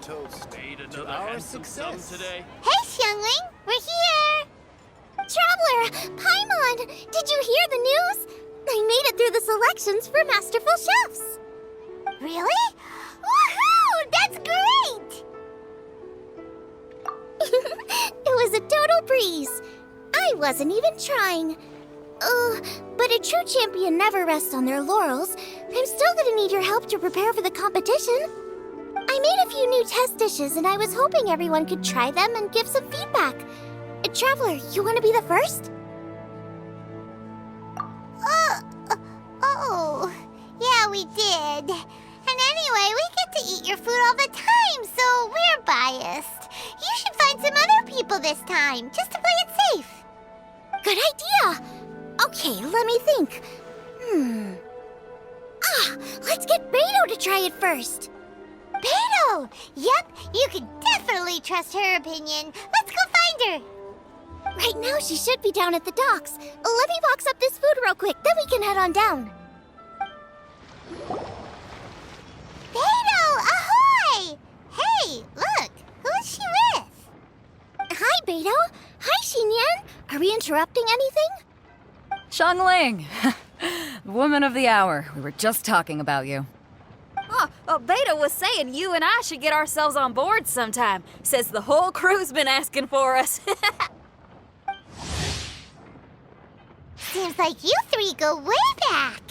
toast Made to another our handsome success. sum today. Hey, Xiangling, we're here! Traveler, Paimon, did you hear the news? I made it through the selections for Masterful Chefs. Really? Woohoo! That's great! It was a total breeze. I wasn't even trying. But a true champion never rests on their laurels. I'm still gonna need your help to prepare for the competition. I made a few new test dishes, and I was hoping everyone could try them and give some feedback. Traveler, you want to be the first? Yeah, we did. And anyway, we get to eat your food all the time, so we're biased. You should find some other people this time, just to play it safe. Good idea. Okay, let me think. Let's get Beto to try it first. Beto! Yep, you can definitely trust her opinion. Let's go find her. Right now, she should be down at the docks. Let me box up this food real quick, then we can head on down. Beto, ahoy! Hey, look, who is she with? Hi, Beto. Hi, Xinyan. Are we interrupting anything? Xiangling! Woman of the hour. We were just talking about you. Beta was saying you and I should get ourselves on board sometime. Says the whole crew's been asking for us. Seems like you three go way back.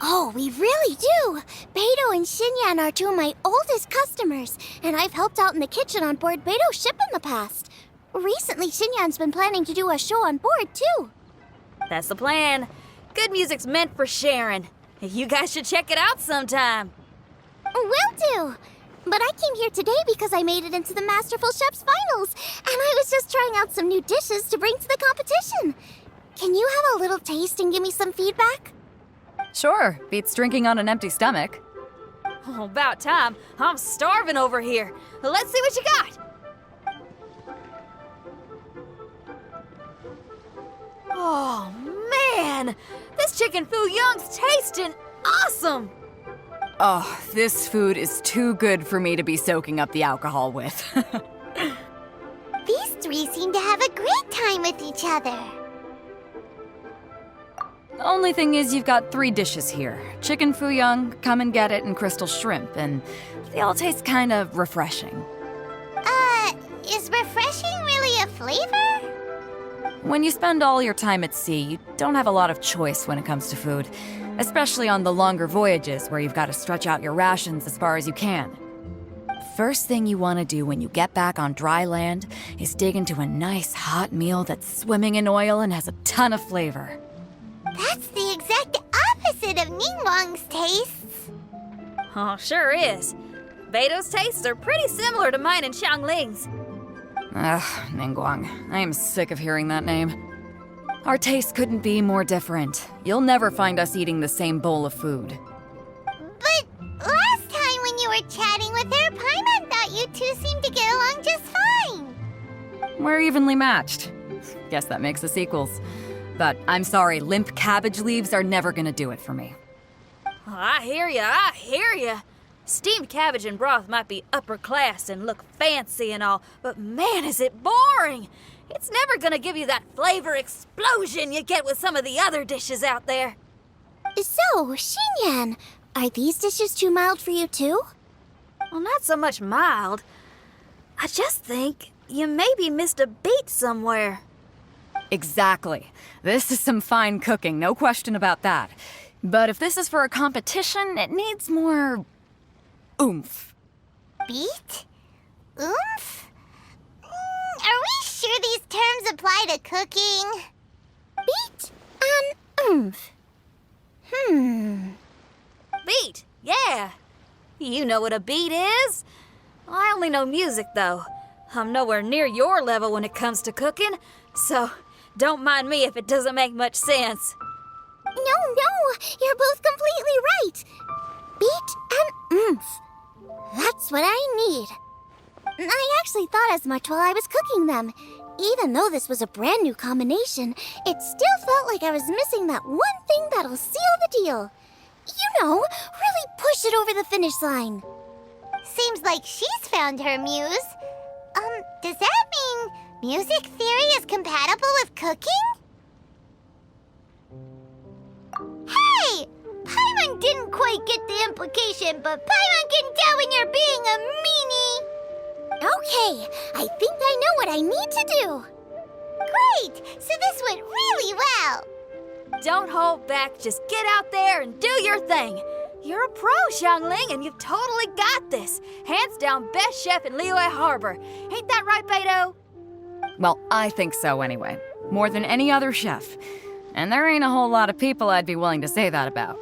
Oh, we really do. Beto and Xinyan are two of my oldest customers, and I've helped out in the kitchen on board Beto's ship in the past. Recently, Xinyan's been planning to do a show on board, too. That's the plan. Good music's meant for sharing. You guys should check it out sometime. Will do. But I came here today because I made it into the Masterful Chef's finals, and I was just trying out some new dishes to bring to the competition. Can you have a little taste and give me some feedback? Sure, beats drinking on an empty stomach. Oh, about time. I'm starving over here. Let's see what you got. Oh, man! This chicken foo young's tasting awesome! Oh, this food is too good for me to be soaking up the alcohol with. These three seem to have a great time with each other. The only thing is you've got 3 dishes here. Chicken fuyang, come and get it, and crystal shrimp, and they all taste kind of refreshing. Is refreshing really a flavor? When you spend all your time at sea, you don't have a lot of choice when it comes to food, especially on the longer voyages where you've got to stretch out your rations as far as you can. First thing you want to do when you get back on dry land is dig into a nice hot meal that's swimming in oil and has a ton of flavor. That's the exact opposite of Ningguang's tastes. Oh, sure is. Beto's tastes are pretty similar to mine and Xiangling's. Ugh, Ningguang. I am sick of hearing that name. Our tastes couldn't be more different. You'll never find us eating the same bowl of food. But last time when you were chatting with her, Paimon thought you two seemed to get along just fine. We're evenly matched. Guess that makes us equals. But I'm sorry, limp cabbage leaves are never gonna do it for me. Oh, I hear ya. Steamed cabbage and broth might be upper class and look fancy and all, but man, is it boring! It's never gonna give you that flavor explosion you get with some of the other dishes out there. So, Xinyan, are these dishes too mild for you too? Well, not so much mild. I just think you maybe missed a beat somewhere. Exactly. This is some fine cooking, no question about that. But if this is for a competition, it needs more oomph. Beat? Oomph? Are we sure these terms apply to cooking? Beat and oomph. Beat, yeah. You know what a beat is. I only know music, though. I'm nowhere near your level when it comes to cooking, so don't mind me if it doesn't make much sense. No, you're both completely right. Beat and oomph. That's what I need. I actually thought as much while I was cooking them. Even though this was a brand new combination, it still felt like I was missing that one thing that'll seal the deal. You know, really push it over the finish line. Seems like she's found her muse. Does that mean music theory is compatible with cooking? Hey! Paimon didn't quite get the implication, but Paimon can tell when you're being a meanie. Okay, I think I know what I need to do. Great! So this went really well. Don't hold back, just get out there and do your thing. You're a pro, Xiangling, and you've totally got this. Hands down, best chef in Liyue Harbor. Ain't that right, Pt2? Well, I think so anyway. More than any other chef. And there ain't a whole lot of people I'd be willing to say that about.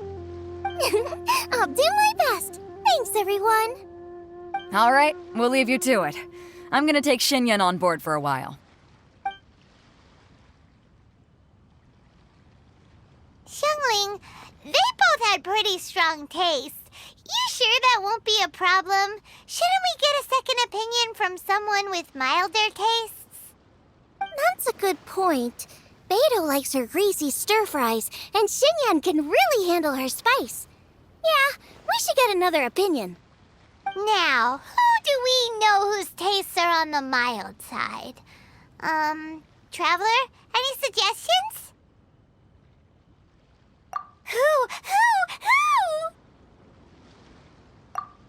I'll do my best. Thanks, everyone. All right, we'll leave you to it. I'm gonna take Xinyan on board for a while. Xiangling, they both had pretty strong taste. You sure that won't be a problem? Shouldn't we get a second opinion from someone with milder tastes? That's a good point. Beto likes her greasy stir-fries, and Xinyan can really handle her spice. Yeah, we should get another opinion. Now, who do we know whose tastes are on the mild side? Traveler, any suggestions? Who?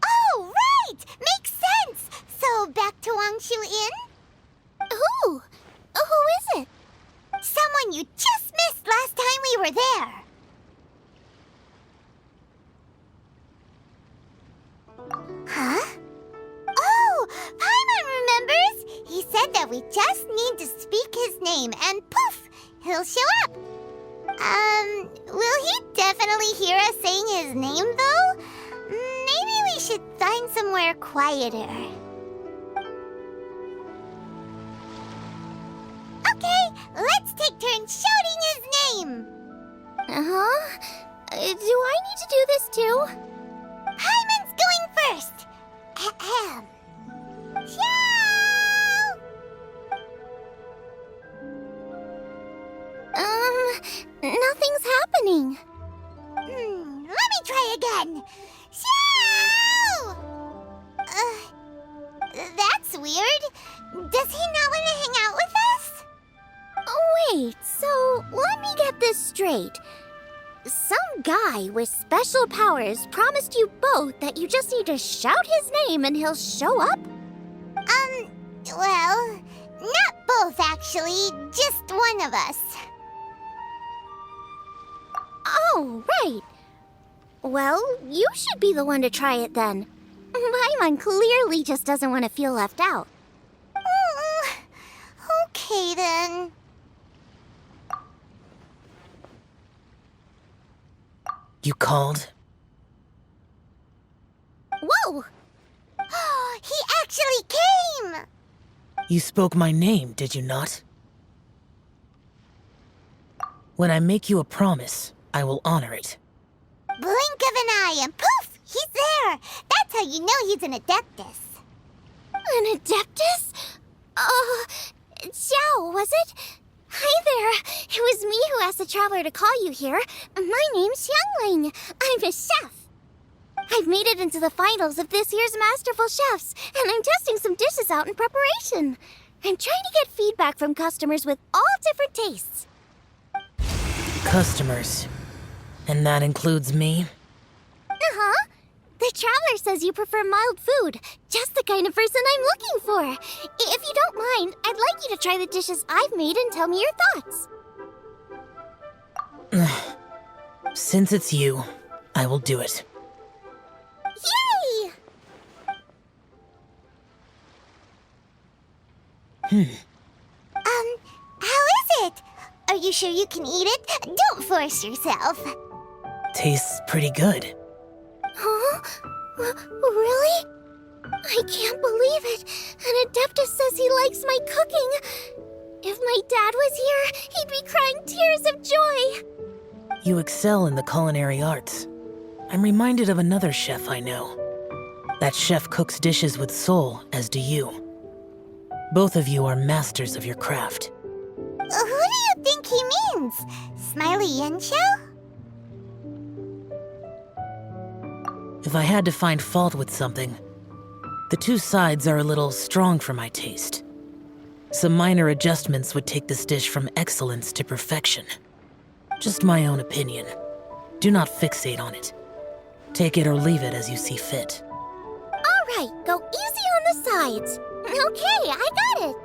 Oh, right! Makes sense! So, back to Wangshu Inn? Who? Who is it? Someone you just missed last time we were there. Huh? Oh, Paimon remembers! He said that we just need to speak his name and poof, he'll show up. Will he definitely hear us saying his name, though? Maybe we should find somewhere quieter. Okay, let's take turns shouting his name. Uh-huh. Do I need to do this too? Paimon's going first. Ahem. Ciao! Nothing's happening. Let me try again. Ciao! That's weird. Does he not want to hang out with us? Wait, so let me get this straight. Some guy with special powers promised you both that you just need to shout his name and he'll show up? Well, not both actually, just one of us. Oh, right. Well, you should be the one to try it then. Paimon clearly just doesn't want to feel left out. Okay then. You called? Whoa! He actually came! You spoke my name, did you not? When I make you a promise, I will honor it. Blink of an eye and poof! He's there! That's how you know he's an Adeptus. An Adeptus? Xiao, was it? Hi there. It was me who asked the Traveler to call you here. My name's Xiangling. I'm a chef. I've made it into the finals of this year's Masterful Chefs, and I'm testing some dishes out in preparation. I'm trying to get feedback from customers with all different tastes. Customers. And that includes me? Uh-huh. The Traveler says you prefer mild food. Just the kind of person I'm looking for. If you don't mind, I'd like you to try the dishes I've made and tell me your thoughts. Since it's you, I will do it. Yay! How is it? Are you sure you can eat it? Don't force yourself. Tastes pretty good. Huh? Really? I can't believe it. An Adeptus says he likes my cooking. If my dad was here, he'd be crying tears of joy. You excel in the culinary arts. I'm reminded of another chef I know. That chef cooks dishes with soul, as do you. Both of you are masters of your craft. Who do you think he means? Smiley Yanxiao? If I had to find fault with something, The two sides are a little strong for my taste. Some minor adjustments would take this dish from excellence to perfection. Just my own opinion. Do not fixate on it. Take it or leave it as you see fit. Alright, go easy on the sides. Okay, I got it.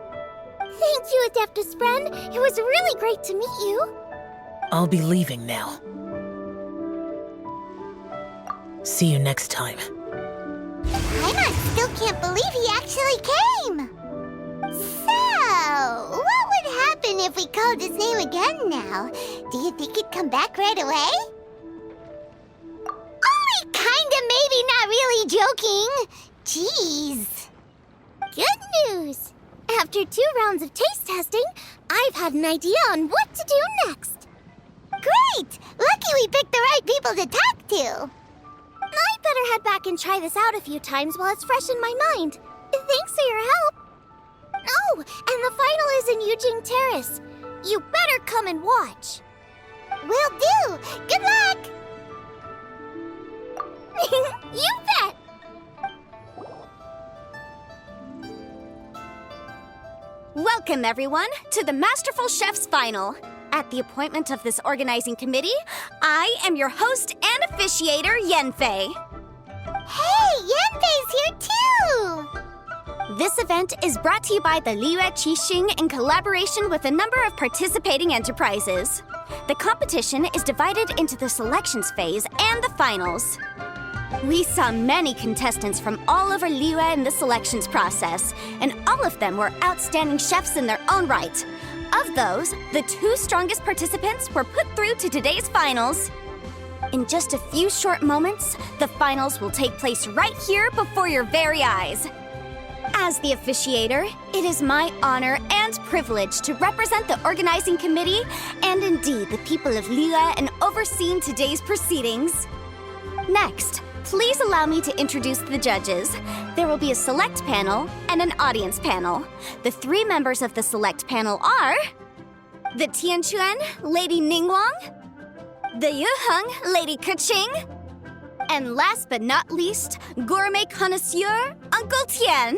Thank you, Adeptus friend. It was really great to meet you. I'll be leaving now. See you next time. Paimon still can't believe he actually came. So, what would happen if we called his name again now? Do you think he'd come back right away? Only kinda, maybe, not really joking. Jeez. Good news. After 2 rounds of taste testing, I've had an idea on what to do next. Great! Lucky we picked the right people to talk to. I'd better head back and try this out a few times while it's fresh in my mind. Thanks for your help. Oh, and the final is in Yujing Terrace. You better come and watch. Will do. Good luck. You bet. Welcome, everyone, to the Masterful Chef's Final. At the appointment of this organizing committee, I am your host and officiator, Yanfei. Hey, Yanfei's here too. This event is brought to you by the Liyue Qixing in collaboration with a number of participating enterprises. The competition is divided into the selections phase and the finals. We saw many contestants from all over Liyue in the selections process, and all of them were outstanding chefs in their own right. Of those, the 2 strongest participants were put through to today's finals. In just a few short moments, the finals will take place right here before your very eyes. As the officiator, it is my honor and privilege to represent the organizing committee and indeed the people of Liyue in overseeing today's proceedings. Next, please allow me to introduce the judges. There will be a select panel and an audience panel. The 3 members of the select panel are the Tianquan, Lady Ningguang, the Yuheng, Lady Keqing, and last but not least, gourmet connoisseur, Uncle Tian.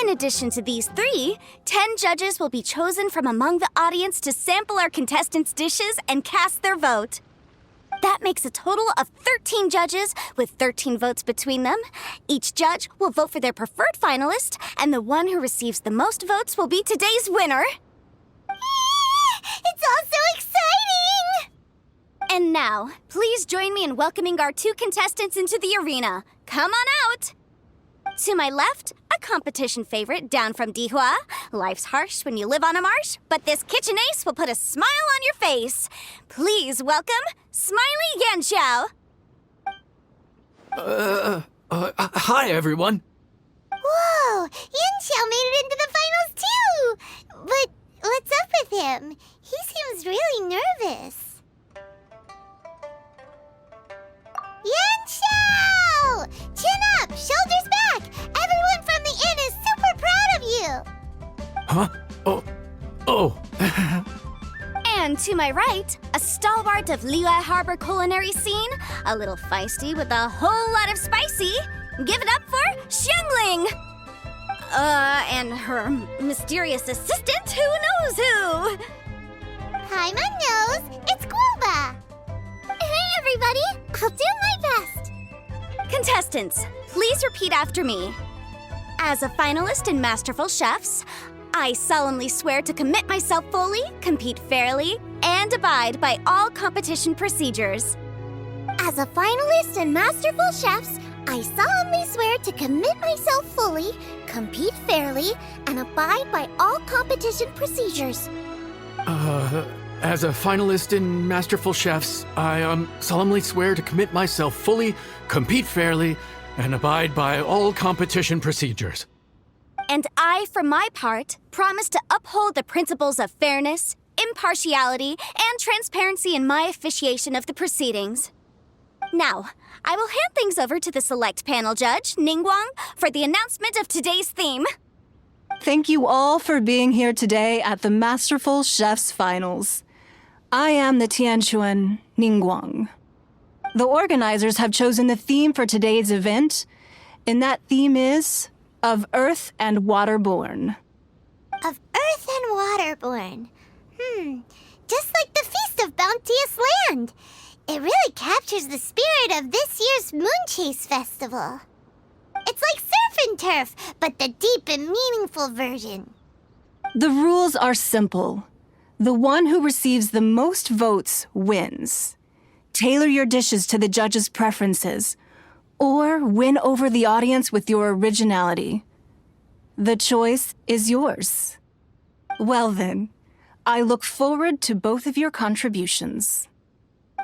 In addition to these 3, 10 judges will be chosen from among the audience to sample our contestants' dishes and cast their vote. That makes a total of 13 judges, with 13 votes between them. Each judge will vote for their preferred finalist, and the one who receives the most votes will be today's winner. It's all so exciting! And now, please join me in welcoming our 2 contestants into the arena. Come on out! To my left, a competition favorite down from Dihua. Life's harsh when you live on a marsh, but this kitchen ace will put a smile on your face. Please welcome Smiley Yanxiao. Hi, everyone. Whoa, Yanxiao made it into the finals too! But what's up with him? He seems really nervous. Yanxiao! Chin up, shoulders back! Everyone from the inn is super proud of you! Huh? Oh. And to my right, a stalwart of Liyue Harbor culinary scene, a little feisty with a whole lot of spicy. Give it up for Xiangling! And her mysterious assistant, who knows who? Paimon knows, it's Guoba! Hey everybody, I'll do my best! Contestants, please repeat after me. As a finalist in Masterful Chefs, I solemnly swear to commit myself fully, compete fairly, and abide by all competition procedures. As a finalist in Masterful Chefs, I solemnly swear to commit myself fully, compete fairly, and abide by all competition procedures. As a finalist in Masterful Chefs, I solemnly swear to commit myself fully, compete fairly, and abide by all competition procedures. And I, for my part, promise to uphold the principles of fairness, impartiality, and transparency in my officiation of the proceedings. Now, I will hand things over to the select panel judge, Ningguang, for the announcement of today's theme. Thank you all for being here today at the Masterful Chef's Finals. I am the Tianquan Ningguang. The organizers have chosen the theme for today's event, And that theme is of Earth and Waterborne. Of Earth and Waterborne. Just like the Feast of Bounteous Land. It really captures the spirit of this year's Moonchase Festival. It's like surf and turf, but the deep and meaningful version. The rules are simple. The one who receives the most votes wins. Tailor your dishes to the judges' preferences, or win over the audience with your originality. The choice is yours. Well then, I look forward to both of your contributions.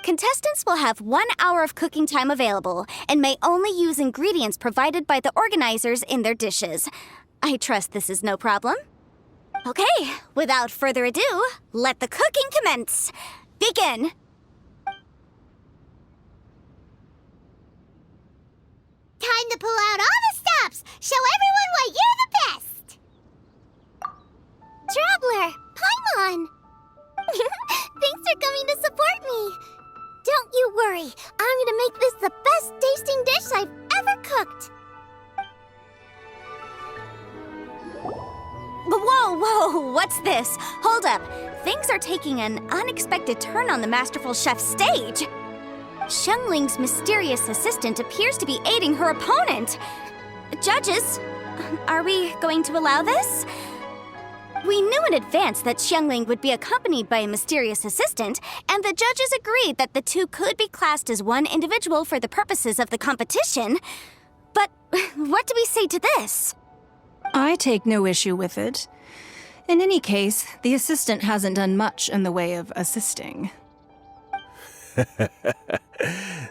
Contestants will have 1 hour of cooking time available and may only use ingredients provided by the organizers in their dishes. I trust this is no problem. Okay, without further ado, let the cooking commence. Begin. Time to pull out all the stops! Show everyone why you're the best! Traveler, Paimon! Thanks for coming to support me. Don't you worry, I'm gonna make this the best tasting dish I've ever cooked. Whoa, what's this? Hold up. Things are taking an unexpected turn on the Masterful Chef's stage. Xiangling's mysterious assistant appears to be aiding her opponent. Judges, are we going to allow this? We knew in advance that Xiangling would be accompanied by a mysterious assistant, and the judges agreed that the two could be classed as one individual for the purposes of the competition. But what do we say to this? I take no issue with it. In any case, the assistant hasn't done much in the way of assisting.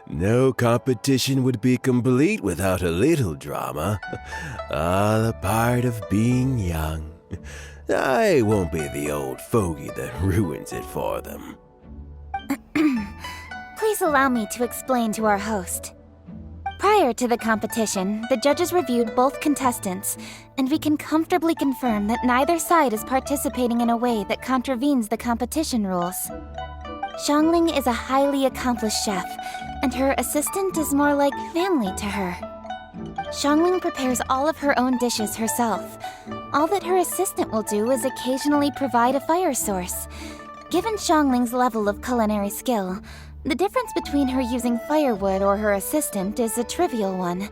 No competition would be complete without a little drama. All a part of being young. I won't be the old fogey that ruins it for them. Please allow me to explain to our host. Prior to the competition, the judges reviewed both contestants, and we can comfortably confirm that neither side is participating in a way that contravenes the competition rules. Xiangling is a highly accomplished chef, and her assistant is more like family to her. Xiangling prepares all of her own dishes herself. All that her assistant will do is occasionally provide a fire source. Given Xiangling's level of culinary skill, the difference between her using firewood or her assistant is a trivial one.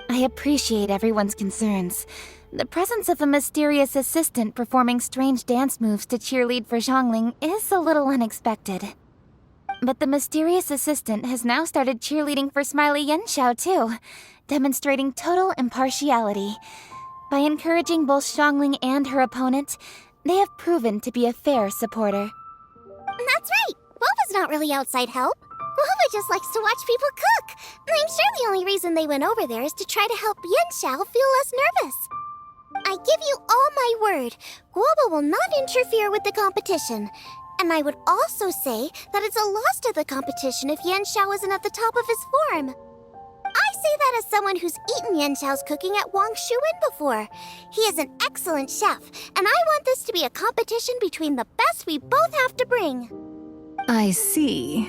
I appreciate everyone's concerns. The presence of a mysterious assistant performing strange dance moves to cheerlead for Xiangling is a little unexpected. But the mysterious assistant has now started cheerleading for Smiley Yenshao too, demonstrating total impartiality. By encouraging both Xiangling and her opponent, they have proven to be a fair supporter. That's right! Wova's not really outside help. Wova just likes to watch people cook. I'm sure the only reason they went over there is to try to help Yenshao feel less nervous. I give you all my word, Wova will not interfere with the competition. And I would also say that it's a loss to the competition if Yenshao isn't at the top of his form. I say that as someone who's eaten Yenshao's cooking at Wangshuwen before. He is an excellent chef, and I want this to be a competition between the best we both have to bring. I see.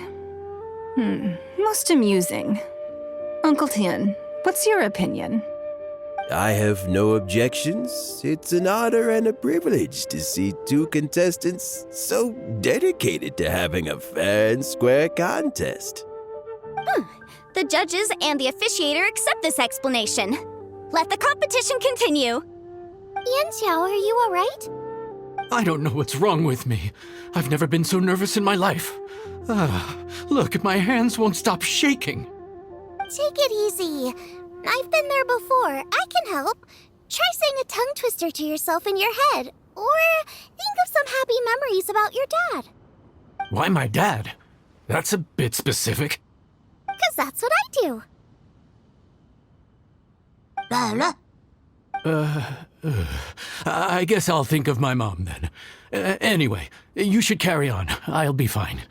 Most amusing. Uncle Tian, what's your opinion? I have no objections. It's an honor and a privilege to see two contestants so dedicated to having a fair and square contest. The judges and the officiator accept this explanation. Let the competition continue. Yenshao, are you alright? I don't know what's wrong with me. I've never been so nervous in my life. Look, my hands won't stop shaking. Take it easy. I've been there before. I can help. Try saying a tongue twister to yourself in your head. Or think of some happy memories about your dad. Why my dad? That's a bit specific. 'Cause that's what I do. I guess I'll think of my mom then. Anyway, you should carry on. I'll be fine.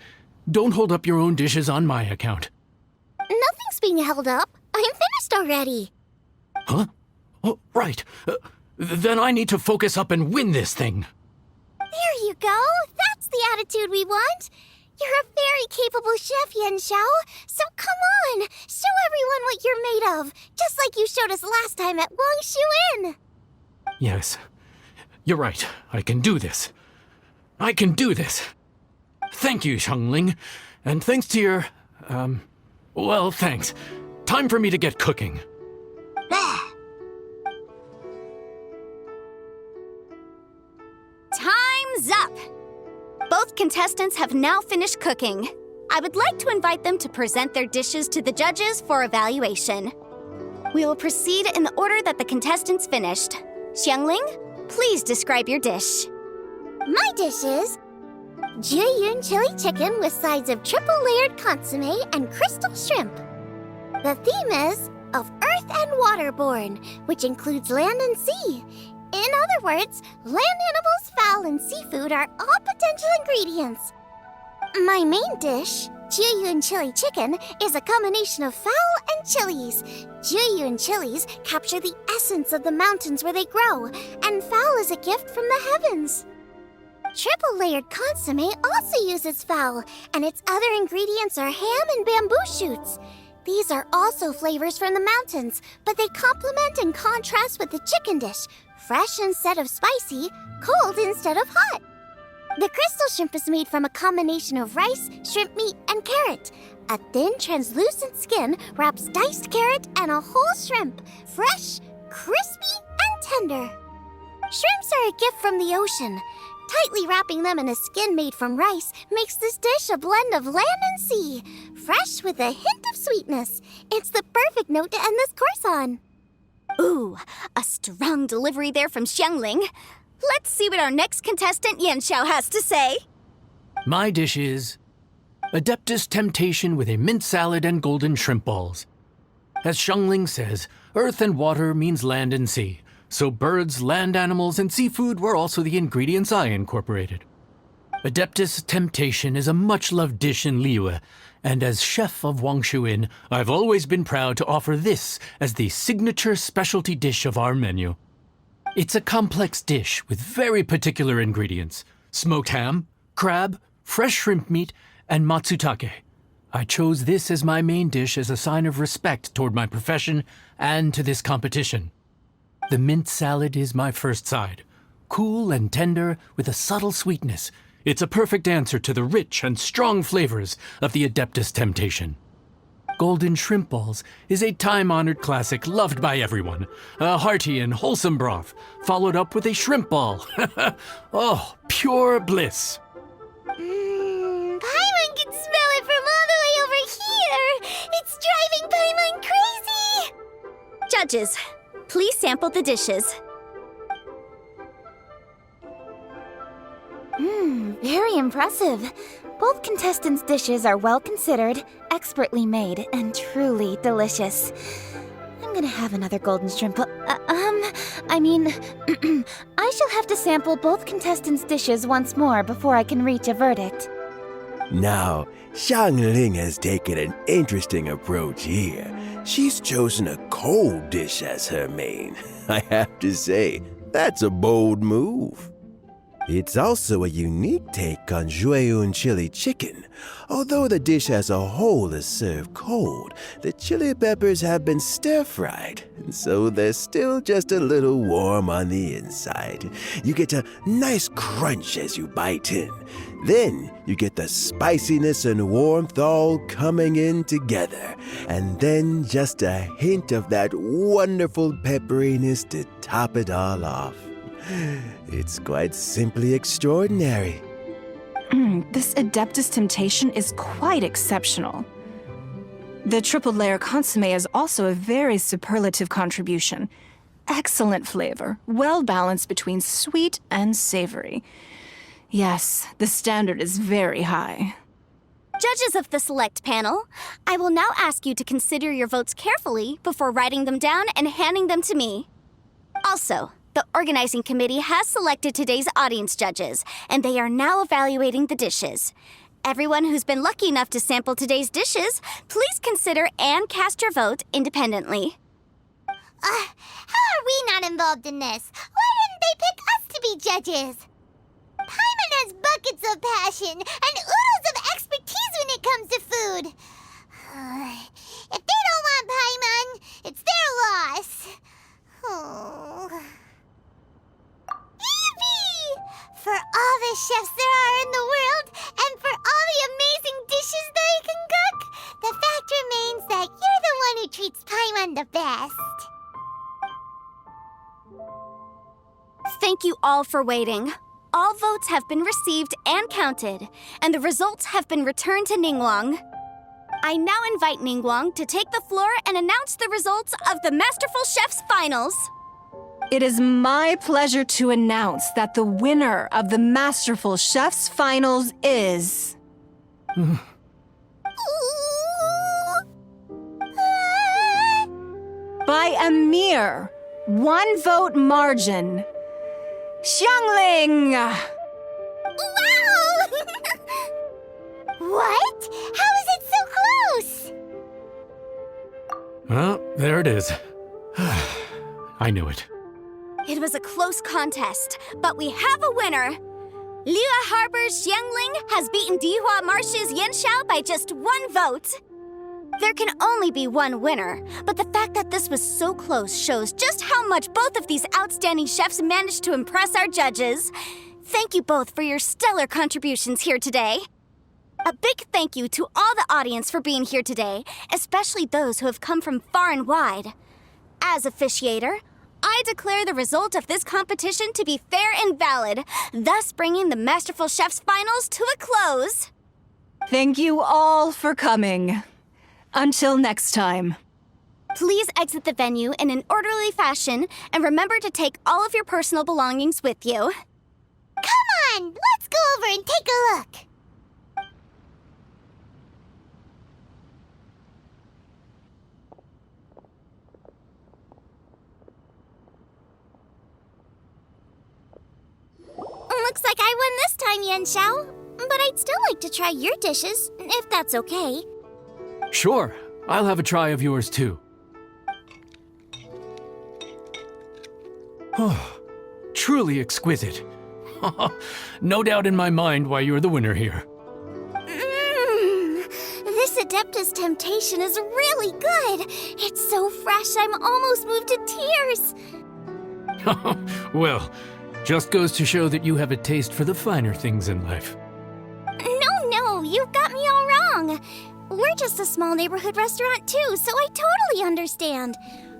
Don't hold up your own dishes on my account. Nothing's being held up. I'm finished already. Huh? Oh, right. Then I need to focus up and win this thing. There you go. That's the attitude we want. You're a very capable chef, Yanxiao. So come on, show everyone what you're made of, just like you showed us last time at Wangshu. Yes, you're right. I can do this. I can do this. Thank you, Xiangling. And thanks to your, well, thanks. Time for me to get cooking. Time's up! Both contestants have now finished cooking. I would like to invite them to present their dishes to the judges for evaluation. We will proceed in the order that the contestants finished. Xiangling, please describe your dish. My dish is Jiyun chili chicken with sides of triple-layered consomme and crystal shrimp. The theme is of earth and waterborne, which includes land and sea. In other words, land animals, fowl, and seafood are all potential ingredients. My main dish, Jiyun chili chicken, is a combination of fowl and chilies. Jiyun chilies capture the essence of the mountains where they grow, and fowl is a gift from the heavens. Triple-layered consomme also uses fowl, and its other ingredients are ham and bamboo shoots. These are also flavors from the mountains, but they complement and contrast with the chicken dish, fresh instead of spicy, cold instead of hot. The crystal shrimp is made from a combination of rice, shrimp meat, and carrot. A thin, translucent skin wraps diced carrot and a whole shrimp, fresh, crispy, and tender. Shrimps are a gift from the ocean. Tightly wrapping them in a skin made from rice makes this dish a blend of land and sea, fresh with a hint of sweetness. It's the perfect note to end this course on. Ooh, a strong delivery there from Xiangling. Let's see what our next contestant Yanxiao has to say. My dish is Adeptus Temptation with a mint salad and golden shrimp balls. As Xiangling says, earth and water means land and sea. So birds, land animals, and seafood were also the ingredients I incorporated. Adeptus Temptation is a much-loved dish in Liyue, and as chef of Wangshu, I've always been proud to offer this as the signature specialty dish of our menu. It's a complex dish with very particular ingredients: smoked ham, crab, fresh shrimp meat, and matsutake. I chose this as my main dish as a sign of respect toward my profession and to this competition. The mint salad is my first side. Cool and tender with a subtle sweetness, it's a perfect answer to the rich and strong flavors of the Adeptus Temptation. Golden shrimp balls is a time-honored classic loved by everyone. A hearty and wholesome broth, followed up with a shrimp ball. Oh, pure bliss. Paimon can smell it from all the way over here. It's driving Paimon crazy. Judges, please sample the dishes. Very impressive. Both contestants' dishes are well considered, expertly made, and truly delicious. I'm gonna have another golden shrimp. I shall have to sample both contestants' dishes once more before I can reach a verdict. Now, Xiangling has taken an interesting approach here. She's chosen a cold dish as her main. I have to say, that's a bold move. It's also a unique take on Jueyun chili chicken. Although the dish as a whole is served cold, the chili peppers have been stir-fried, and so they're still just a little warm on the inside. You get a nice crunch as you bite in. Then you get the spiciness and warmth all coming in together, and then just a hint of that wonderful pepperiness to top it all off. It's quite simply extraordinary. This Adeptus Temptation is quite exceptional. The triple layer consomme is also a very superlative contribution. Excellent flavor, well balanced between sweet and savory. Yes, the standard is very high. Judges of the select panel, I will now ask you to consider your votes carefully before writing them down and handing them to me. Also, the organizing committee has selected today's audience judges, and they are now evaluating the dishes. Everyone who's been lucky enough to sample today's dishes, please consider and cast your vote independently. How are we not involved in this? Why didn't they pick us to be judges? Paimon has buckets of passion and oodles of expertise when it comes to food. If they don't want Paimon, it's their loss. Oh. Yippee! For all the chefs there are in the world, and for all the amazing dishes they can cook, the fact remains that you're the one who treats Paimon the best. Thank you all for waiting. All votes have been received and counted, and the results have been returned to Ningguang. I now invite Ningguang to take the floor and announce the results of the Masterful Chef's Finals. It is my pleasure to announce that the winner of the Masterful Chef's Finals is... by a mere 1 vote margin, Xiangling! Wow! What? How is it so close? Well, there it is. I knew it. It was a close contest, but we have a winner. Liyue Harbor's Xiangling has beaten Dihua Marsh's Yanxiao by just 1 vote. There can only be one winner, but the fact that this was so close shows just how much both of these outstanding chefs managed to impress our judges. Thank you both for your stellar contributions here today. A big thank you to all the audience for being here today, especially those who have come from far and wide. As officiator, I declare the result of this competition to be fair and valid, thus bringing the Masterful Chef's Finals to a close. Thank you all for coming. Until next time. Please exit the venue in an orderly fashion and remember to take all of your personal belongings with you. Come on, let's go over and take a look. Looks like I won this time, Yanxiao. But I'd still like to try your dishes, if that's okay. Sure, I'll have a try of yours too. Oh, truly exquisite. No doubt in my mind why you're the winner here. This Adeptus Temptation is really good. It's so fresh, I'm almost moved to tears. Well, just goes to show that you have a taste for the finer things in life. No, you've got me all wrong. We're just a small neighborhood restaurant too, so I totally understand.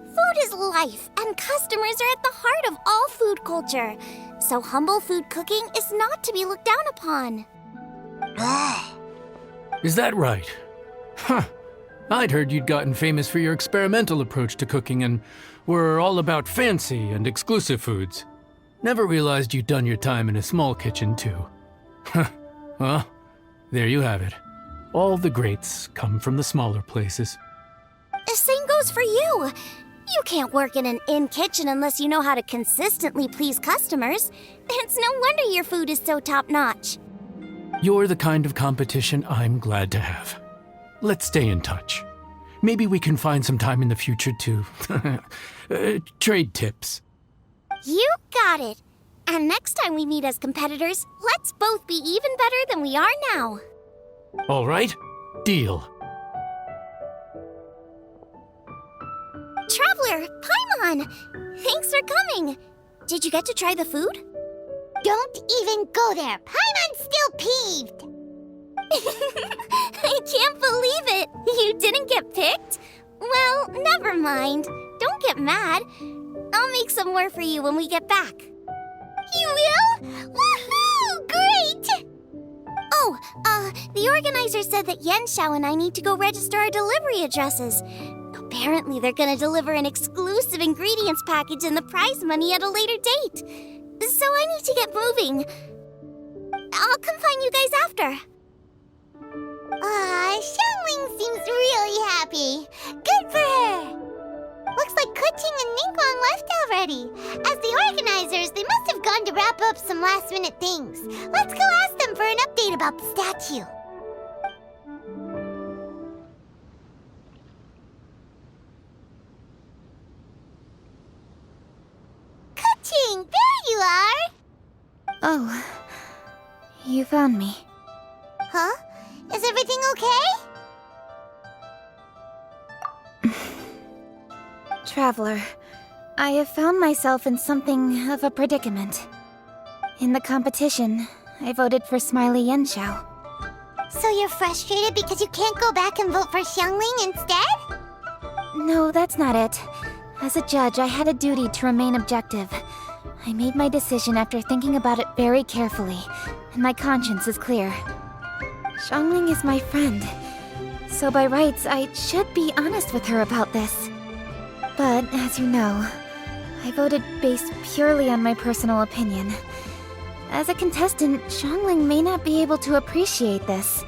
Food is life, and customers are at the heart of all food culture. So humble food cooking is not to be looked down upon. Is that right? Huh. I'd heard you'd gotten famous for your experimental approach to cooking and were all about fancy and exclusive foods. Never realized you'd done your time in a small kitchen too. Well, there you have it. All the greats come from the smaller places. The same goes for you. You can't work in an inn kitchen unless you know how to consistently please customers. It's no wonder your food is so top-notch. You're the kind of competition I'm glad to have. Let's stay in touch. Maybe we can find some time in the future to trade tips. You got it. And next time we meet as competitors, let's both be even better than we are now. All right, deal. Traveler, Paimon! Thanks for coming. Did you get to try the food? Don't even go there. Paimon's still peeved. I can't believe it. You didn't get picked? Well, never mind. Don't get mad. I'll make some more for you when we get back. You will? Woohoo! Great! Oh, the organizer said that Yanxiao and I need to go register our delivery addresses. Apparently, they're gonna deliver an exclusive ingredients package and the prize money at a later date. So I need to get moving. I'll come find you guys after. Xiangling seems really happy. Good for her. Looks like Kuching and Ningguang left already. As the organizers, they must have gone to wrap up some last-minute things. Let's go ask them for an update about the statue. Kuching, there you are! Oh, you found me. Huh? Is everything okay? Traveler, I have found myself in something of a predicament. In the competition, I voted for Smiley Yenshao. So you're frustrated because you can't go back and vote for Xiangling instead? No, that's not it. As a judge, I had a duty to remain objective. I made my decision after thinking about it very carefully, and my conscience is clear. Xiangling is my friend, so by rights, I should be honest with her about this. But, as you know, I voted based purely on my personal opinion. As a contestant, Xiangling may not be able to appreciate this,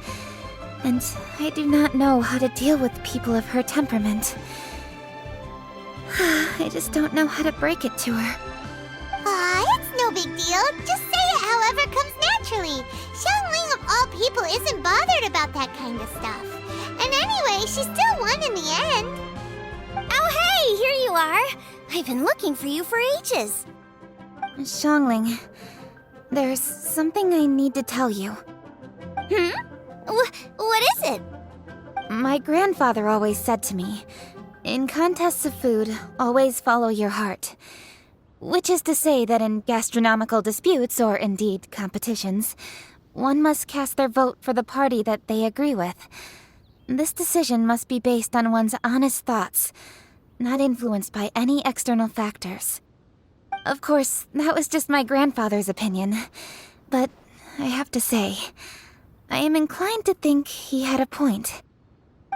and I do not know how to deal with people of her temperament. I just don't know how to break it to her. Aw, it's no big deal. Just say it however comes naturally. Xiangling of all people isn't bothered about that kind of stuff. And anyway, she still won in the end. Oh, hey, here you are. I've been looking for you for ages. Xiangling, there's something I need to tell you. What is it? My grandfather always said to me, in contests of food, always follow your heart. Which is to say that in gastronomical disputes, or indeed competitions, one must cast their vote for the party that they agree with. This decision must be based on one's honest thoughts, not influenced by any external factors. Of course, that was just my grandfather's opinion, but I have to say, I am inclined to think he had a point.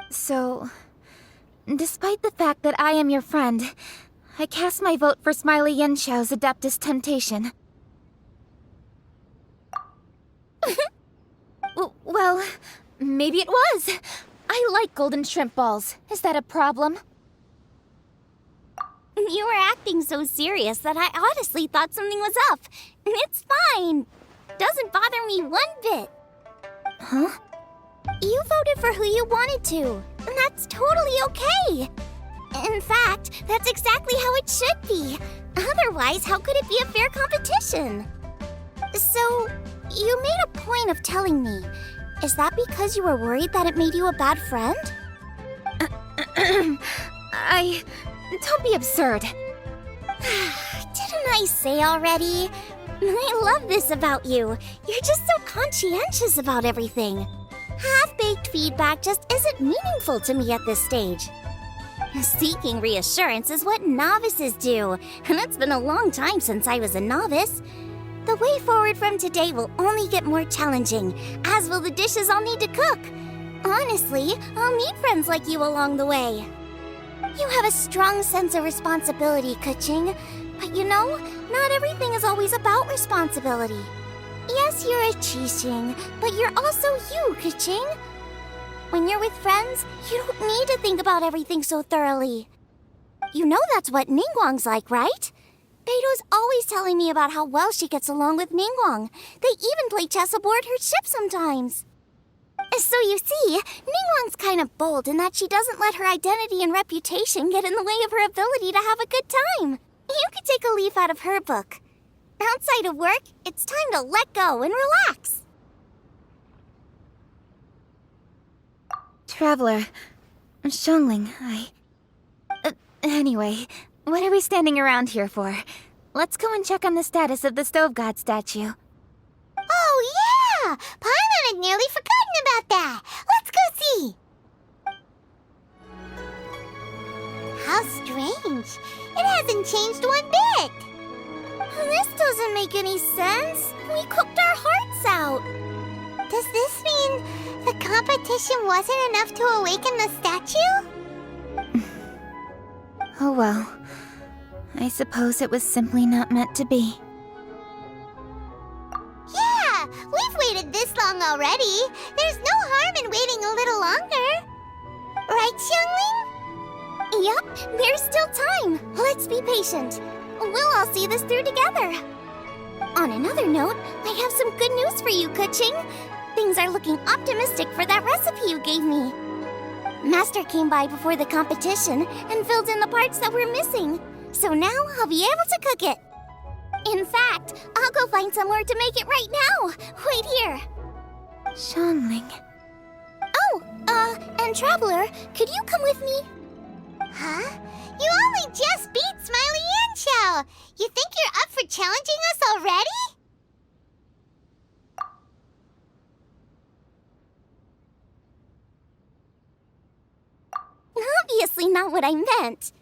So, despite the fact that I am your friend, I cast my vote for Smiley Yenshao's Adeptus Temptation. Well, maybe it was. I like golden shrimp balls. Is that a problem? You were acting so serious that I honestly thought something was up. It's fine. Doesn't bother me one bit. Huh? You voted for who you wanted to, and that's totally okay. In fact, that's exactly how it should be. Otherwise, how could it be a fair competition? So, you made a point of telling me. Is that because you were worried that it made you a bad friend? Don't be absurd. Didn't I say already? I love this about you. You're just so conscientious about everything. Half-baked feedback just isn't meaningful to me at this stage. Seeking reassurance is what novices do, and it's been a long time since I was a novice. The way forward from today will only get more challenging, as will the dishes I'll need to cook. Honestly, I'll meet friends like you along the way. You have a strong sense of responsibility, Keqing. But you know, not everything is always about responsibility. Yes, you're a Qixing, but you're also you, Keqing. When you're with friends, you don't need to think about everything so thoroughly. You know that's what Ningguang's like, right? Beido's always telling me about how well she gets along with Ningguang. They even play chess aboard her ship sometimes. So you see, Ningguang's kind of bold in that she doesn't let her identity and reputation get in the way of her ability to have a good time. You could take a leaf out of her book. Outside of work, it's time to let go and relax. Traveler, Xiangling, anyway, what are we standing around here for? Let's go and check on the status of the Stove God statue. Oh, yeah! Paimon had nearly forgotten about that. Let's go see. How strange. It hasn't changed one bit. This doesn't make any sense. We cooked our hearts out. Does this mean the competition wasn't enough to awaken the statue? Oh well. I suppose it was simply not meant to be. Yeah, we've waited this long already. There's no harm in waiting a little longer. Right, Xiangling? Yup, there's still time. Let's be patient. We'll all see this through together. On another note, I have some good news for you, Keqing. Things are looking optimistic for that recipe you gave me. Master came by before the competition and filled in the parts that were missing. So now I'll be able to cook it. In fact, I'll go find somewhere to make it right now. Wait here. Xiangling. And Traveler, could you come with me? Huh? You only just beat Smiley and Chow! You think you're up for challenging us already? Obviously not what I meant.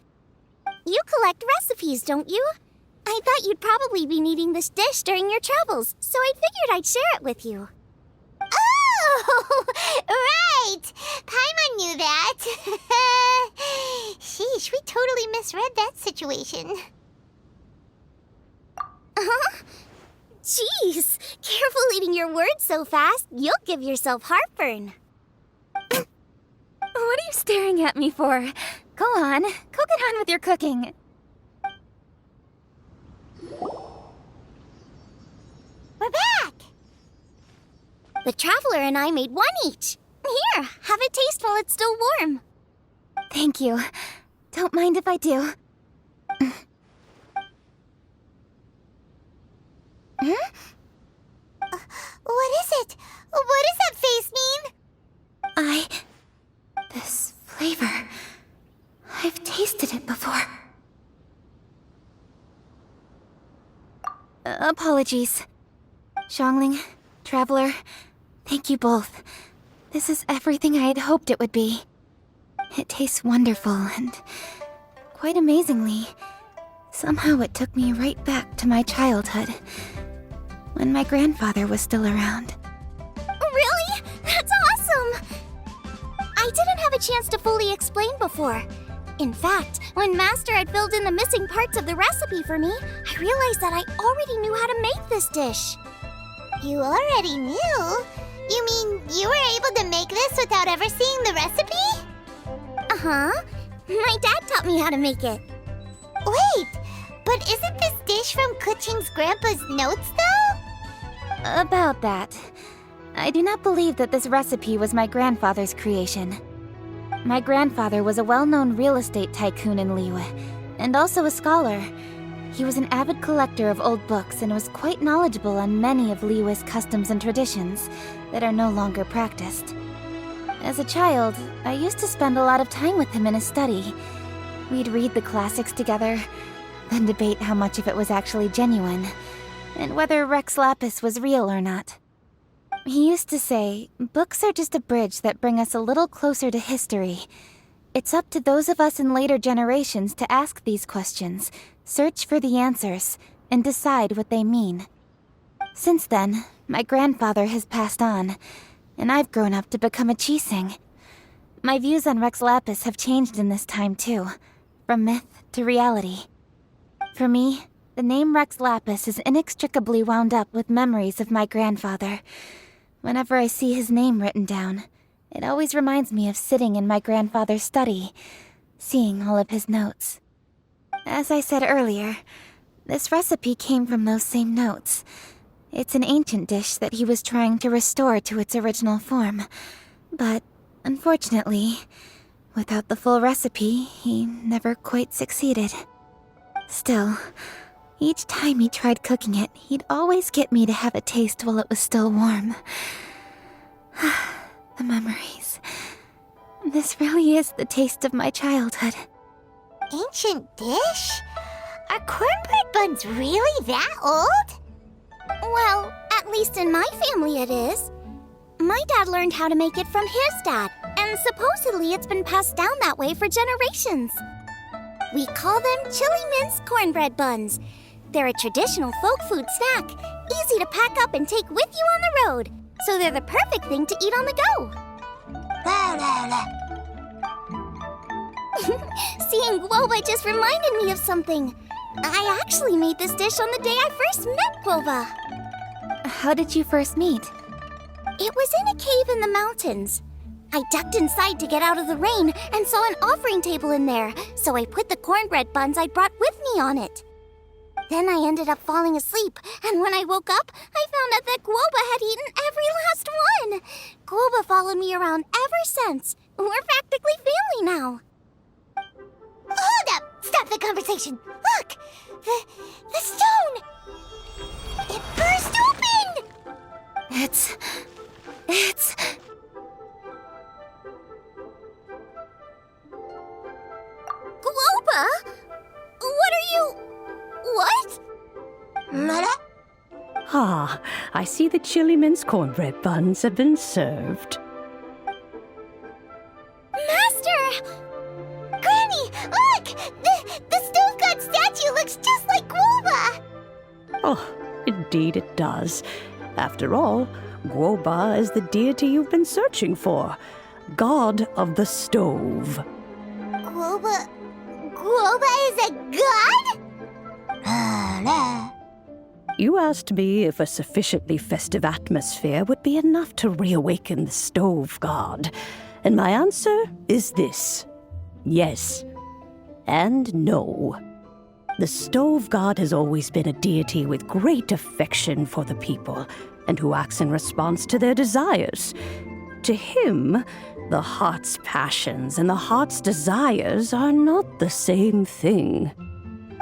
You collect recipes, don't you? I thought you'd probably be needing this dish during your travels, so I figured I'd share it with you. Oh, right! Paimon knew that. Sheesh, we totally misread that situation. Jeez, careful eating your words so fast, you'll give yourself heartburn. What are you staring at me for? Go on, go get on with your cooking. We're back! The Traveler and I made one each. Here, have a taste while it's still warm. Thank you. Don't mind if I do. What is it? What does that face mean? This flavor... I've tasted it before. Apologies. Xiangling, Traveler, thank you both. This is everything I had hoped it would be. It tastes wonderful and, quite amazingly, somehow it took me right back to my childhood, when my grandfather was still around. Really? That's awesome! I didn't have a chance to fully explain before. In fact, when Master had filled in the missing parts of the recipe for me, I realized that I already knew how to make this dish. You already knew? You mean you were able to make this without ever seeing the recipe? Uh-huh. My dad taught me how to make it. Wait, but isn't this dish from Kuching's grandpa's notes, though? About that, I do not believe that this recipe was my grandfather's creation. My grandfather was a well-known real estate tycoon in Liyue, and also a scholar. He was an avid collector of old books and was quite knowledgeable on many of Liyue's customs and traditions that are no longer practiced. As a child, I used to spend a lot of time with him in his study. We'd read the classics together, then debate how much of it was actually genuine, and whether Rex Lapis was real or not. He used to say, books are just a bridge that bring us a little closer to history. It's up to those of us in later generations to ask these questions, search for the answers, and decide what they mean. Since then, my grandfather has passed on, and I've grown up to become a Qixing. My views on Rex Lapis have changed in this time too, from myth to reality. For me, the name Rex Lapis is inextricably wound up with memories of my grandfather. Whenever I see his name written down, it always reminds me of sitting in my grandfather's study, seeing all of his notes. As I said earlier, this recipe came from those same notes. It's an ancient dish that he was trying to restore to its original form. But, unfortunately, without the full recipe, he never quite succeeded. Still, each time he tried cooking it, he'd always get me to have a taste while it was still warm. The memories. This really is the taste of my childhood. Ancient dish? Are cornbread buns really that old? Well, at least in my family it is. My dad learned how to make it from his dad, and supposedly it's been passed down that way for generations. We call them chili mince cornbread buns. They're a traditional folk food snack, easy to pack up and take with you on the road, so they're the perfect thing to eat on the go. Seeing Guoba just reminded me of something. I actually made this dish on the day I first met Guoba. How did you first meet? It was in a cave in the mountains. I ducked inside to get out of the rain and saw an offering table in there, so I put the cornbread buns I'd brought with me on it. Then I ended up falling asleep, and when I woke up, I found out that Guoba had eaten every last one. Guoba followed me around ever since. We're practically family now. Hold up! Stop the conversation! Look! The stone! It burst open! It's... Huh? What are you... What? Ah, I see the chili mince cornbread buns have been served. Master! Granny, look! The stove god statue looks just like Guoba! Oh, indeed it does. After all, Guoba is the deity you've been searching for. God of the stove. Guoba is a god? You asked me if a sufficiently festive atmosphere would be enough to reawaken the stove god. And my answer is this. Yes. And no. The stove god has always been a deity with great affection for the people, and who acts in response to their desires. To him, the heart's passions and the heart's desires are not the same thing.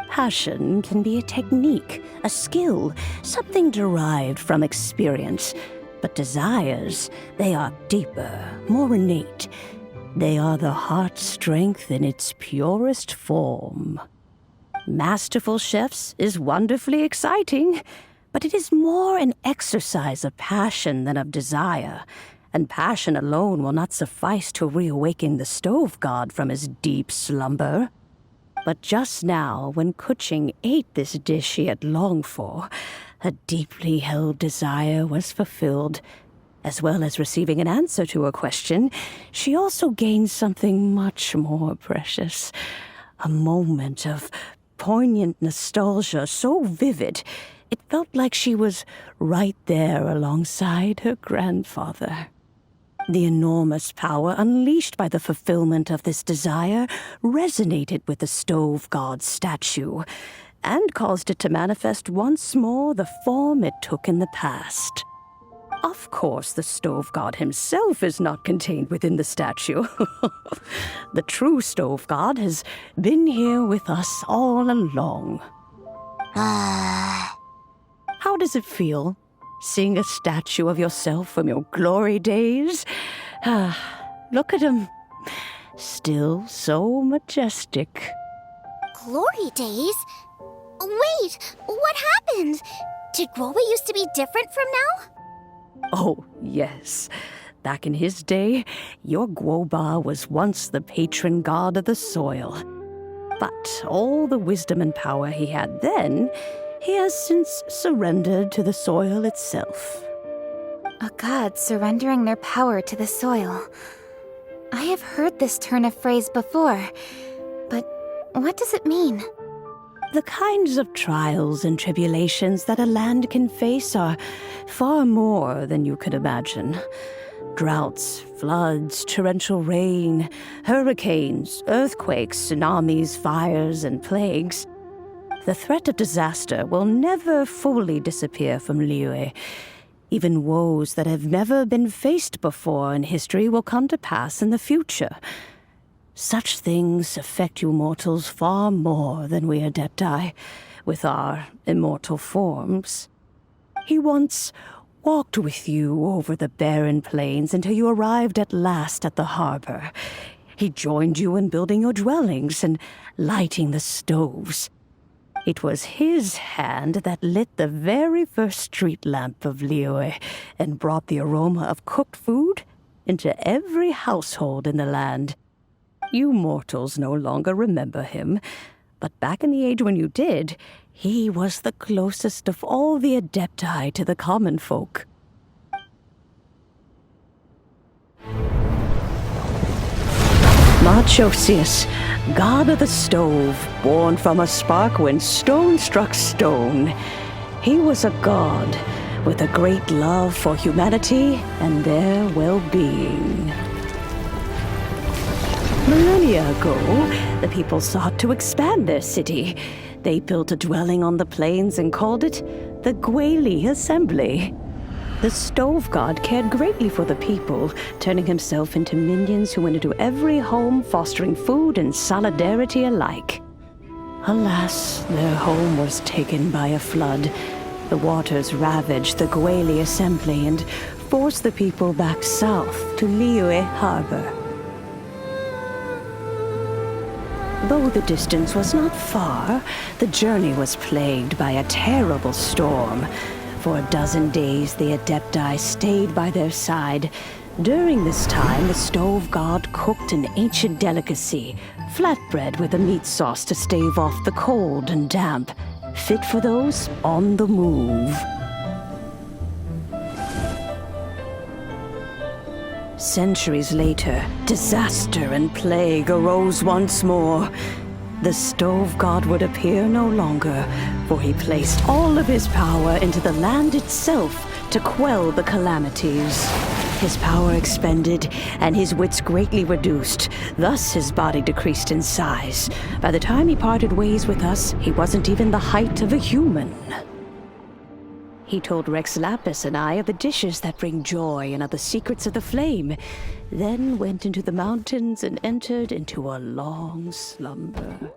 Passion can be a technique, a skill, something derived from experience. But desires, they are deeper, more innate. They are the heart's strength in its purest form. Masterful chefs is wonderfully exciting, but it is more an exercise of passion than of desire. And passion alone will not suffice to reawaken the stove god from his deep slumber. But just now, when Kuching ate this dish she had longed for, a deeply held desire was fulfilled. As well as receiving an answer to her question, she also gained something much more precious. A moment of poignant nostalgia so vivid, it felt like she was right there alongside her grandfather. The enormous power unleashed by the fulfillment of this desire resonated with the stove god's statue, and caused it to manifest once more the form it took in the past. Of course, the stove god himself is not contained within the statue. The true stove god has been here with us all along. How does it feel, seeing a statue of yourself from your glory days? Look at him. Still so majestic. Glory days? Wait, what happened? Did Guoba used to be different from now? Oh, yes. Back in his day, your Guoba was once the patron god of the soil. But all the wisdom and power he had then, he has since surrendered to the soil itself. A god surrendering their power to the soil. I have heard this turn of phrase before, but what does it mean? The kinds of trials and tribulations that a land can face are far more than you could imagine. Droughts, floods, torrential rain, hurricanes, earthquakes, tsunamis, fires, and plagues. The threat of disaster will never fully disappear from Liyue. Even woes that have never been faced before in history will come to pass in the future. Such things affect you mortals far more than we Adepti, with our immortal forms. He once walked with you over the barren plains until you arrived at last at the harbor. He joined you in building your dwellings and lighting the stoves. It was his hand that lit the very first street lamp of Liyue and brought the aroma of cooked food into every household in the land. You mortals no longer remember him, but back in the age when you did, he was the closest of all the Adepti to the common folk. Marchosius, god of the stove, born from a spark when stone struck stone. He was a god with a great love for humanity and their well-being. Millennia ago, the people sought to expand their city. They built a dwelling on the plains and called it the Guili Assembly. The stove god cared greatly for the people, turning himself into minions who went into every home, fostering food and solidarity alike. Alas, their home was taken by a flood. The waters ravaged the Guili Assembly and forced the people back south to Liyue Harbor. Though the distance was not far, the journey was plagued by a terrible storm. For a dozen days, the Adepti stayed by their side. During this time, the stove god cooked an ancient delicacy, flatbread with a meat sauce to stave off the cold and damp, fit for those on the move. Centuries later, disaster and plague arose once more. The stove god would appear no longer, for he placed all of his power into the land itself to quell the calamities. His power expended, and his wits greatly reduced. Thus his body decreased in size. By the time he parted ways with us, he wasn't even the height of a human. He told Rex Lapis and I of the dishes that bring joy and of the secrets of the flame, then went into the mountains and entered into a long slumber.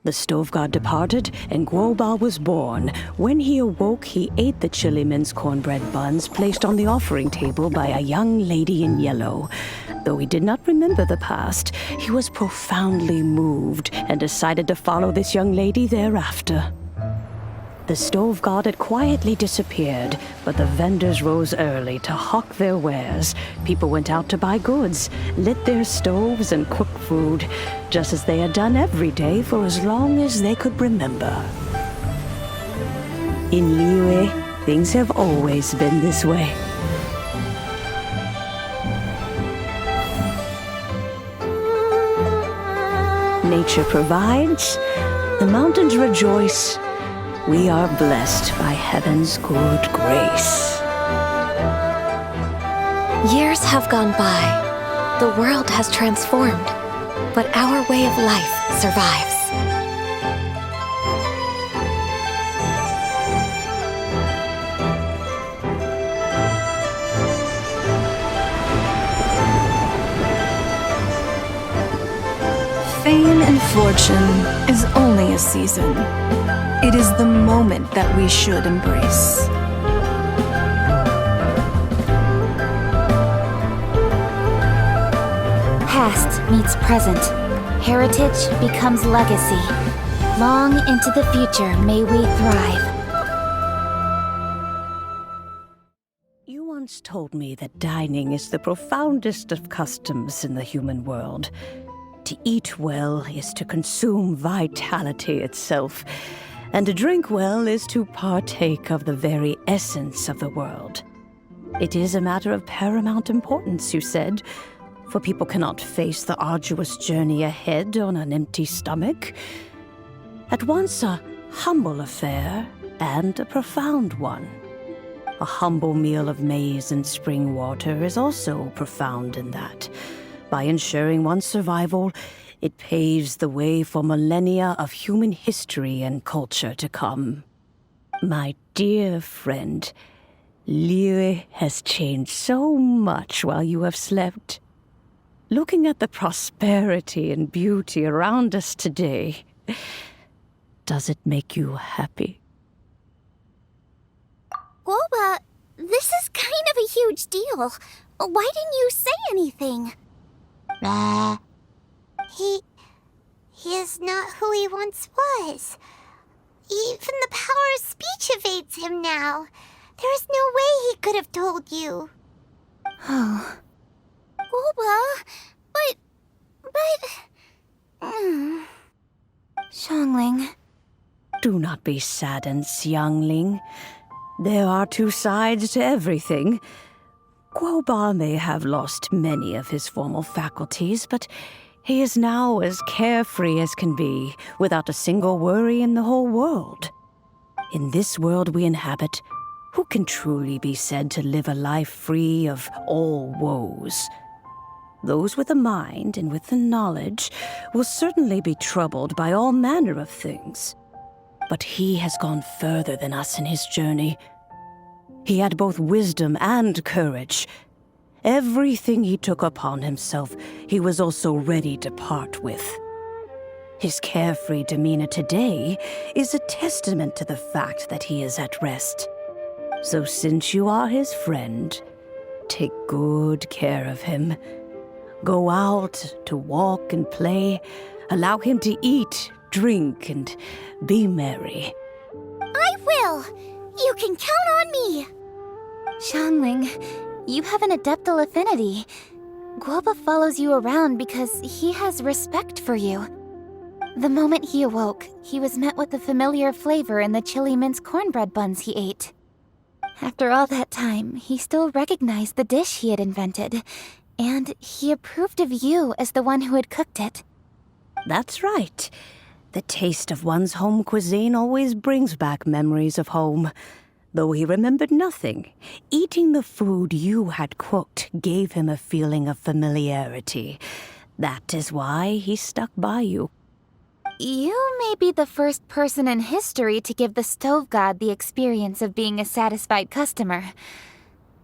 The stove god departed, and Guoba was born. When he awoke, he ate the chili mince cornbread buns placed on the offering table by a young lady in yellow. Though he did not remember the past, he was profoundly moved and decided to follow this young lady thereafter. The stove god had quietly disappeared, but the vendors rose early to hawk their wares. People went out to buy goods, lit their stoves, and cooked food, just as they had done every day for as long as they could remember. In Liyue, things have always been this way. Nature provides, the mountains rejoice. We are blessed by heaven's good grace. Years have gone by. The world has transformed, but our way of life survives. Fame and fortune is only a season. It is the moment that we should embrace. Past meets present. Heritage becomes legacy. Long into the future may we thrive. You once told me that dining is the profoundest of customs in the human world. To eat well is to consume vitality itself, and to drink well is to partake of the very essence of the world. It is a matter of paramount importance, you said, for people cannot face the arduous journey ahead on an empty stomach. At once a humble affair and a profound one. A humble meal of maize and spring water is also profound in that. By ensuring one's survival, it paves the way for millennia of human history and culture to come. My dear friend, Liyue has changed so much while you have slept. Looking at the prosperity and beauty around us today, does it make you happy? Guoba, this is kind of a huge deal. Why didn't you say anything? He is not who he once was. Even the power of speech evades him now. There is no way he could have told you. Oh. Guoba, but... Xiangling. Do not be saddened, Xiangling. There are two sides to everything. Guoba may have lost many of his formal faculties, but he is now as carefree as can be, without a single worry in the whole world. In this world we inhabit, who can truly be said to live a life free of all woes? Those with a mind and with the knowledge will certainly be troubled by all manner of things. But he has gone further than us in his journey. He had both wisdom and courage. Everything he took upon himself, he was also ready to part with. His carefree demeanor today is a testament to the fact that he is at rest. So since you are his friend, take good care of him. Go out to walk and play. Allow him to eat, drink, and be merry. I will! You can count on me! Xiangling, you have an adeptal affinity. Guoba follows you around because he has respect for you. The moment he awoke, he was met with the familiar flavor in the chili mince cornbread buns he ate. After all that time, he still recognized the dish he had invented, and he approved of you as the one who had cooked it. That's right. The taste of one's home cuisine always brings back memories of home. Though he remembered nothing, eating the food you had cooked gave him a feeling of familiarity. That is why he stuck by you. You may be the first person in history to give the stove god the experience of being a satisfied customer.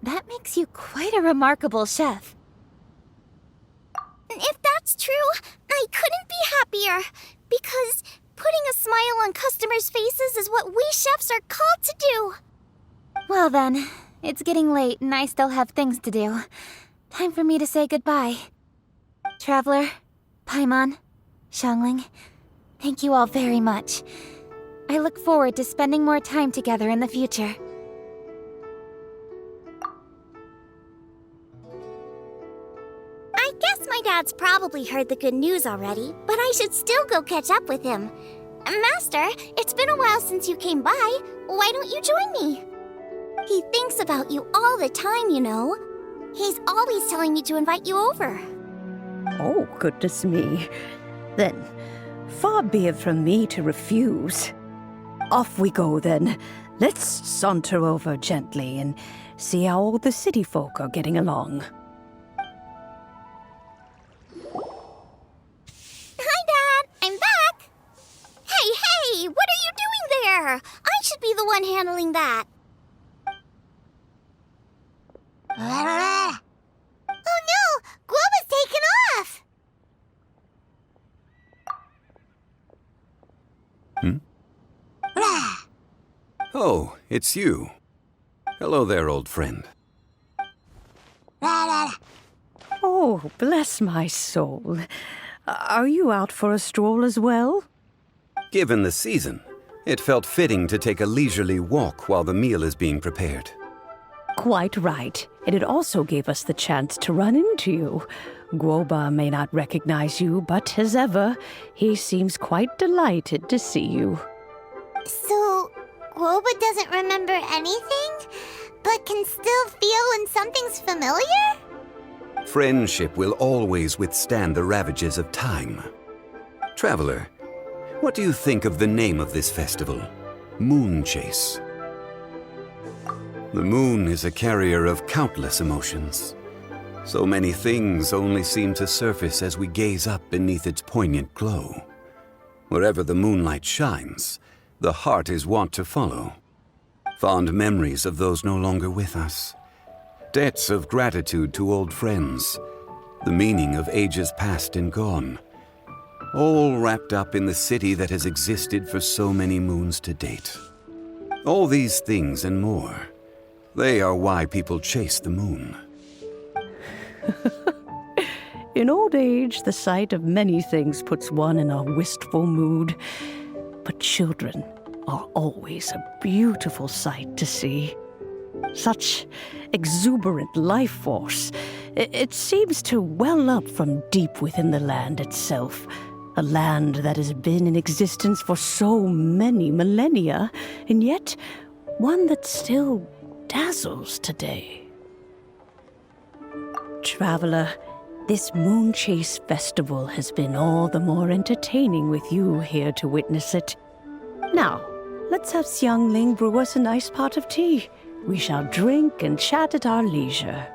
That makes you quite a remarkable chef. If that's true, I couldn't be happier. Because putting a smile on customers' faces is what we chefs are called to do. Well then, it's getting late and I still have things to do. Time for me to say goodbye. Traveler, Paimon, Xiangling, thank you all very much. I look forward to spending more time together in the future. I guess my dad's probably heard the good news already, but I should still go catch up with him. Master, it's been a while since you came by. Why don't you join me? He thinks about you all the time, you know. He's always telling me to invite you over. Oh, goodness me. Then, far be it from me to refuse. Off we go, then. Let's saunter over gently and see how all the city folk are getting along. Hi, Dad. I'm back. Hey, what are you doing there? I should be the one handling that. Oh no! Guoba's taken off! Oh, it's you. Hello there, old friend. Oh, bless my soul. Are you out for a stroll as well? Given the season, it felt fitting to take a leisurely walk while the meal is being prepared. Quite right. And it also gave us the chance to run into you. Guoba may not recognize you, but as ever, he seems quite delighted to see you. So, Guoba doesn't remember anything, but can still feel when something's familiar? Friendship will always withstand the ravages of time. Traveler, what do you think of the name of this festival? Moon Chase. The moon is a carrier of countless emotions. So many things only seem to surface as we gaze up beneath its poignant glow. Wherever the moonlight shines, the heart is wont to follow. Fond memories of those no longer with us. Debts of gratitude to old friends. The meaning of ages past and gone. All wrapped up in the city that has existed for so many moons to date. All these things and more. They are why people chase the moon. In old age, the sight of many things puts one in a wistful mood. But children are always a beautiful sight to see. Such exuberant life force. It seems to well up from deep within the land itself. A land that has been in existence for so many millennia, and yet one that still dazzles today. Traveler, this Moon Chase Festival has been all the more entertaining with you here to witness it. Now, let's have Xiangling brew us a nice pot of tea. We shall drink and chat at our leisure.